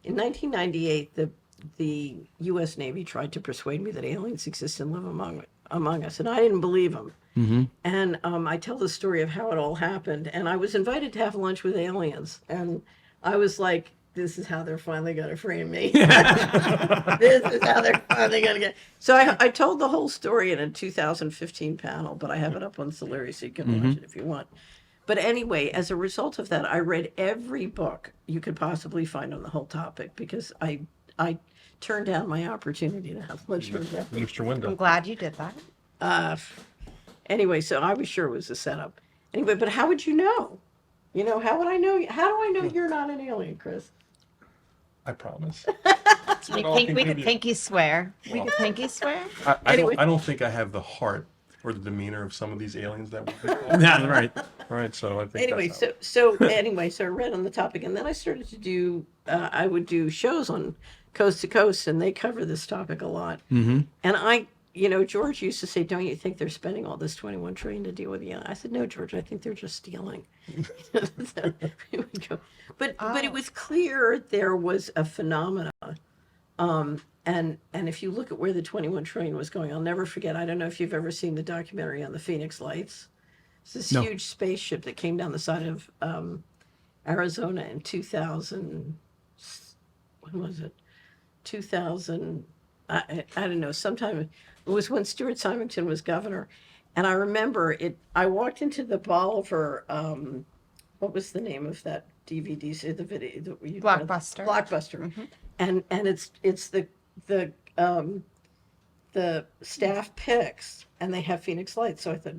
in 1998, the U.S. Navy tried to persuade me that aliens exist and live among us, and I didn't believe them. Mm-hmm. And I tell the story of how it all happened. And I was invited to have lunch with aliens, and I was like, "This is how they're finally going to frame me. This is how they're finally going to get." So I told the whole story in a 2015 panel, but I have it up on Solari, so you can watch it if you want. But anyway, as a result of that, I read every book you could possibly find on the whole topic because I turned down my opportunity to have lunch with them. Mr. I'm Window. glad you did that. Anyway, so I was sure it was a setup. Anyway, but how would you know? You know, how would I know? How do I know you're not an alien, Chris? I promise. We could pinky swear. We could pinky swear. Anyway. I don't think I have the heart or the demeanor of some of these aliens that we Yeah, right. Right, so I think Anyway, that's so I read on the topic, and then I started to do. I would do shows on Coast to Coast, and they cover this topic a lot. Mm-hmm. And George used to say, "Don't you think they're spending all this 21 trillion to deal with the?" I said, "No, George, I think they're just stealing." So we would go. But it was clear there was a phenomena. And if you look at where the 21 trillion was going, I'll never forget. I don't know if you've ever seen the documentary on the Phoenix Lights. It's this No. huge spaceship that came down the side of Arizona in 2000. When was it? 2000. I don't know. Sometime it was when Stuart Symington was governor, and I remember it. I walked into the Bolivar. What was the name of that DVD? The video. Blockbuster. Blockbuster. Mhm. And it's the staff picks, and they have Phoenix Lights. So I thought,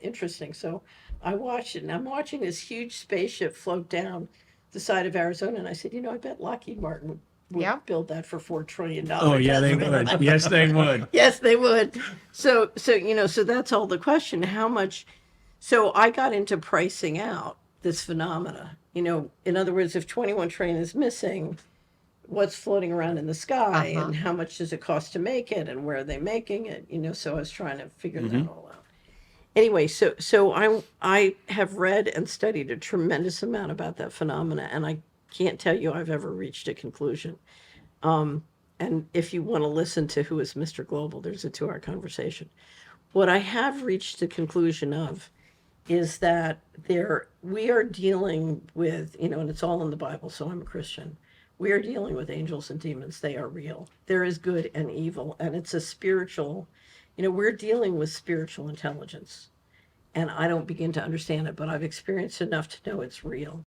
interesting. So I watched it, and I'm watching this huge spaceship float down the side of Arizona, and I said, I bet Lockheed Martin would Yeah. build that for $4 trillion. Oh, yeah, they would. Yes, they would. Yes, they would. So that's all the question. How much? So I got into pricing out this phenomena. In other words, if 21 trillion is missing, what's floating around in the sky, and how much does it cost to make it, and where are they making it? So I was trying to figure that all out. Anyway, so I have read and studied a tremendous amount about that phenomena, and I can't tell you I've ever reached a conclusion. And if you want to listen to Who is Mr. Global, there's a 2-hour conversation. What I have reached the conclusion of is that we are dealing with, and it's all in the Bible, so I'm a Christian. We are dealing with angels and demons. They are real. There is good and evil, and it's a spiritual, we're dealing with spiritual intelligence. And I don't begin to understand it, but I've experienced enough to know it's real.